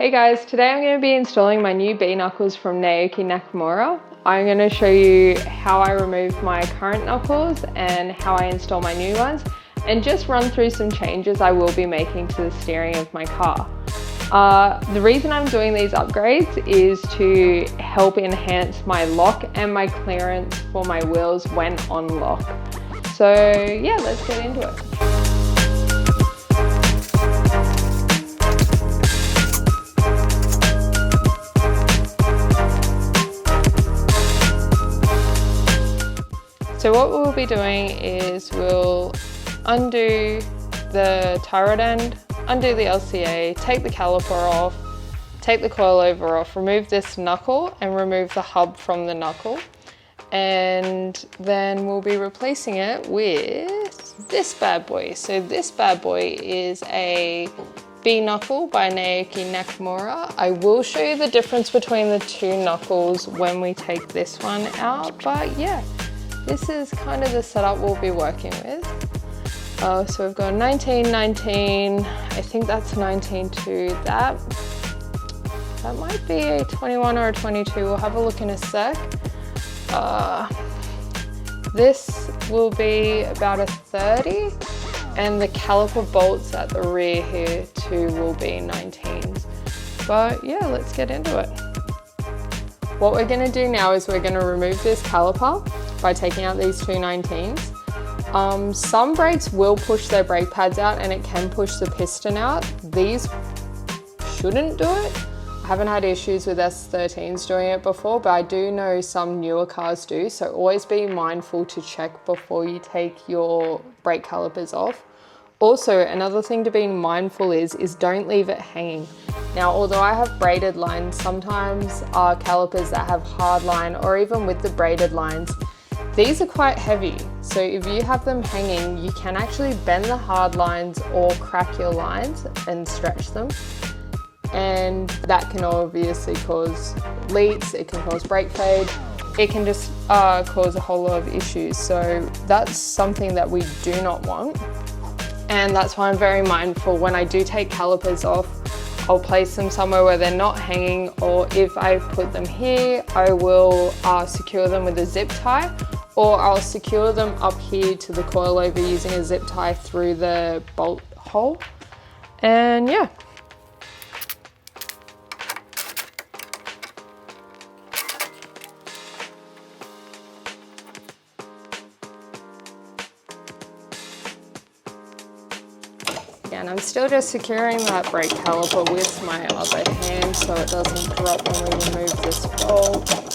Hey guys, today I'm going to be installing my new B knuckles from Naoki Nakamura. I'm going to show you how I remove my current knuckles and how I install my new ones, and just run through some changes I will be making to the steering of my car. The reason I'm doing these upgrades is to help enhance my lock and my clearance for my wheels when on lock. So yeah, let's get into it. So what we'll be doing is we'll undo the tie rod end, undo the LCA, take the caliper off, take the coilover off, remove this knuckle and remove the hub from the knuckle. And then we'll be replacing it with this bad boy. So this bad boy is a B knuckle by Naoki Nakamura. I will show you the difference between the two knuckles when we take this one out, but yeah. This is kind of the setup we'll be working with. So we've got 19, 19, I think that's 19 to that. That might be a 21 or a 22, we'll have a look in a sec. This will be about a 30, and the caliper bolts at the rear here too will be 19s. But yeah, let's get into it. What we're gonna do now is we're gonna remove this caliper by taking out these two 19s. Some brakes will push their brake pads out and it can push the piston out. These shouldn't do it. I haven't had issues with S13s doing it before, but I do know some newer cars do, so always be mindful to check before you take your brake calipers off. Also, another thing to be mindful is don't leave it hanging. Now, although I have braided lines, sometimes calipers that have hard line or even with the braided lines, these are quite heavy, so if you have them hanging, you can actually bend the hard lines or crack your lines and stretch them. And that can obviously cause leaks, it can cause brake fade, it can just cause a whole lot of issues. So that's something that we do not want. And that's why I'm very mindful when I do take calipers off, I'll place them somewhere where they're not hanging, or if I put them here, I will secure them with a zip tie, or I'll secure them up here to the coilover using a zip tie through the bolt hole. And yeah. Again, I'm still just securing that brake caliper with my other hand so it doesn't drop when we remove this bolt.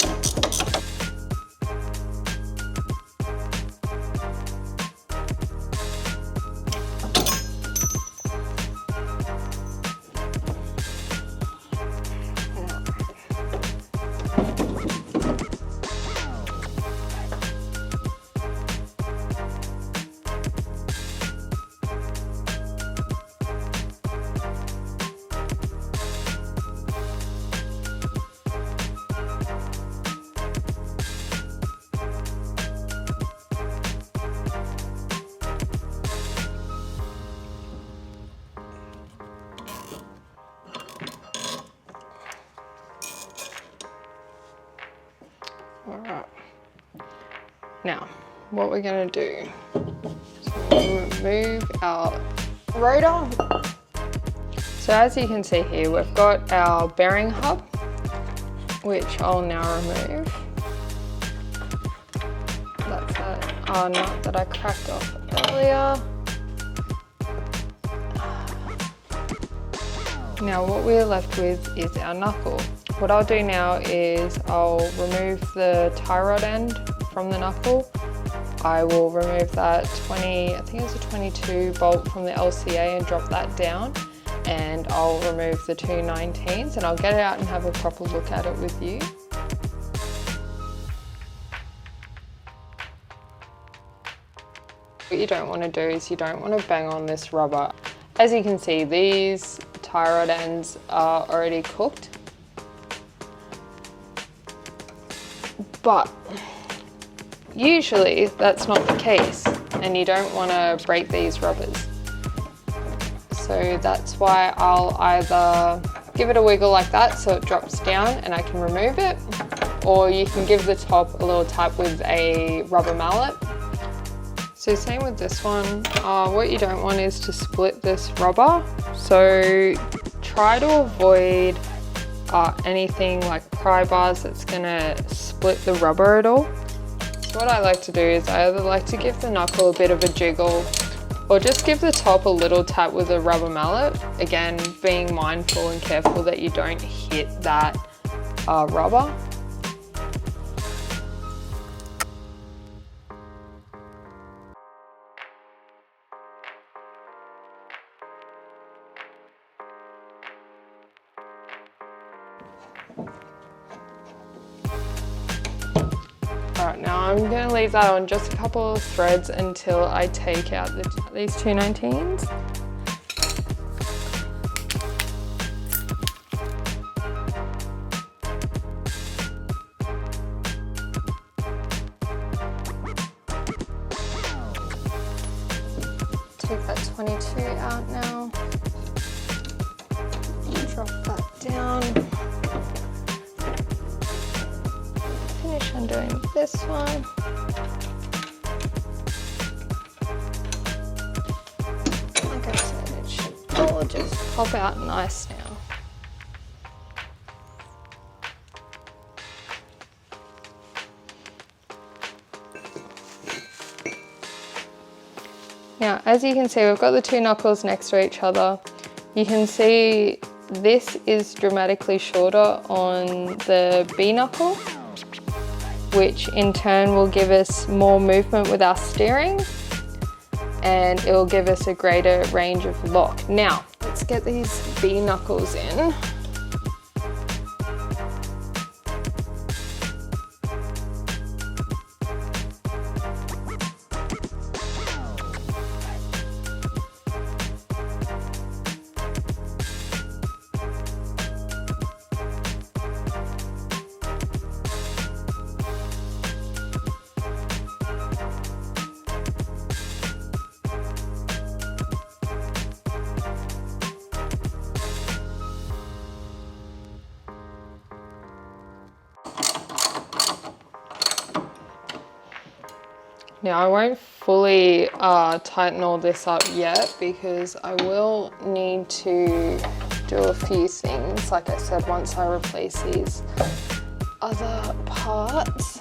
Alright, now what we're going to do is we'll remove our rotor. So as you can see here, we've got our bearing hub, which I'll now remove. That's our nut that I cracked off earlier. Now what we're left with is our knuckle. What I'll do now is I'll remove the tie rod end from the knuckle. I will remove that 20, I think it's a 22 bolt from the LCA and drop that down. And I'll remove the two 19s and I'll get it out and have a proper look at it with you. What you don't want to do is you don't want to bang on this rubber. As you can see, these tie rod ends are already cooked. But usually that's not the case and you don't want to break these rubbers. So that's why I'll either give it a wiggle like that so it drops down and I can remove it. Or you can give the top a little tap with a rubber mallet. So same with this one. What you don't want is to split this rubber. So try to avoid anything like pry bars that's gonna split the rubber at all. So what I like to do is I either like to give the knuckle a bit of a jiggle or just give the top a little tap with a rubber mallet. Again, being mindful and careful that you don't hit that rubber. Alright, now I'm going to leave that on just a couple of threads until I take out these 219s. Take that 22 out now. Drop that down. Finish undoing this one. Like I said, it should all just pop out nice now. Now, as you can see, we've got the two knuckles next to each other. You can see this is dramatically shorter on the B knuckle, which in turn will give us more movement with our steering, and it will give us a greater range of lock. Now, let's get these B knuckles in. Now I won't fully tighten all this up yet because I will need to do a few things, like I said, once I replace these other parts.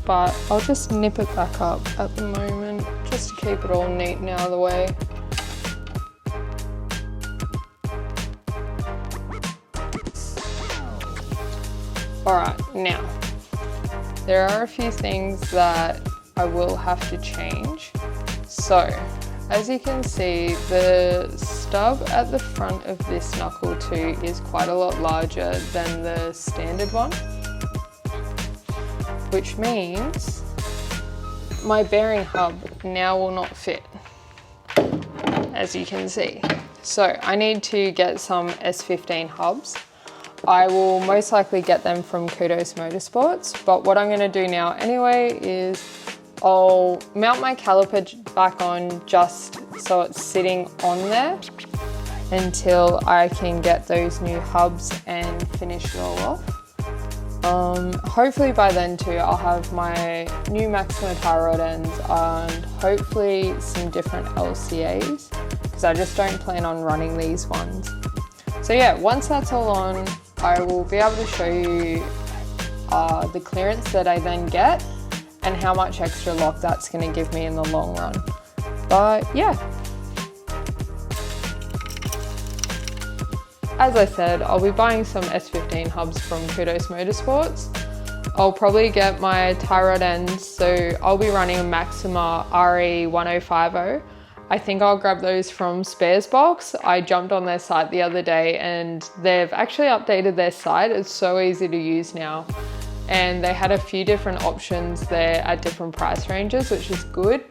But I'll just nip it back up at the moment just to keep it all neat and out of the way. Alright, now there are a few things that I will have to change. So, as you can see, the stub at the front of this knuckle too is quite a lot larger than the standard one, which means my bearing hub now will not fit, as you can see. So I need to get some S13 hubs. I will most likely get them from Kudos Motorsports, but what I'm going to do now anyway is I'll mount my caliper back on just so it's sitting on there until I can get those new hubs and finish it all off. Hopefully by then too I'll have my new Maxima tie rod ends and hopefully some different LCAs, because I just don't plan on running these ones. So yeah, once that's all on, I will be able to show you the clearance that I then get and how much extra lock that's going to give me in the long run. But yeah, as I said, I'll be buying some S13 hubs from Kudos Motorsports. I'll probably get my tie rod ends, so I'll be running a Maxima RE1050. I think I'll grab those from Spares Box. I jumped on their site the other day and they've actually updated their site. It's so easy to use now. And they had a few different options there at different price ranges, which is good.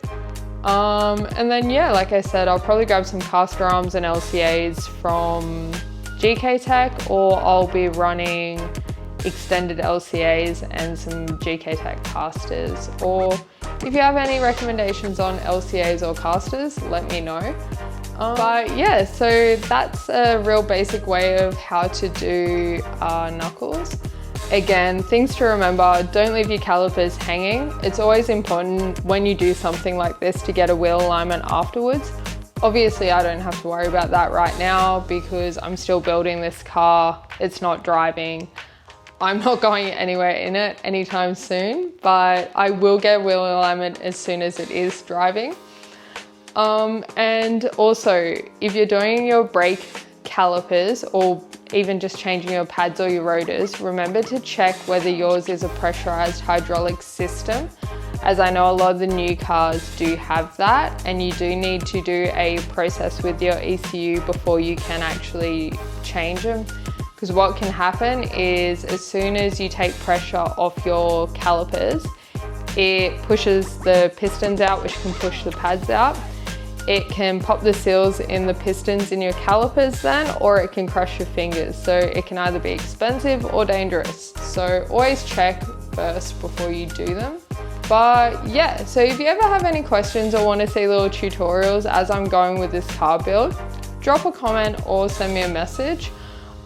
And then yeah, like I said, I'll probably grab some caster arms and LCAs from GK Tech, or I'll be running extended LCAs and some GK Tech casters. Or if you have any recommendations on LCAs or casters, let me know. But yeah, so that's a real basic way of how to do knuckles. Again, things to remember, don't leave your calipers hanging. It's always important when you do something like this to get a wheel alignment afterwards. Obviously, I don't have to worry about that right now because I'm still building this car. It's not driving. I'm not going anywhere in it anytime soon, but I will get wheel alignment as soon as it is driving. And also, if you're doing your brake calipers or even just changing your pads or your rotors, remember to check whether yours is a pressurized hydraulic system, as I know a lot of the new cars do have that, and you do need to do a process with your ECU before you can actually change them. Because what can happen is as soon as you take pressure off your calipers, it pushes the pistons out, which can push the pads out. It can pop the seals in the pistons in your calipers then, or it can crush your fingers. So it can either be expensive or dangerous. So always check first before you do them. But yeah, so if you ever have any questions or want to see little tutorials as I'm going with this car build, drop a comment or send me a message.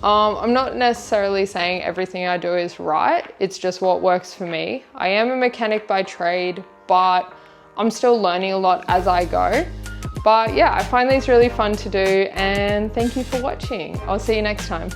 I'm not necessarily saying everything I do is right. It's just what works for me. I am a mechanic by trade, but I'm still learning a lot as I go. But yeah, I find these really fun to do, and thank you for watching. I'll see you next time.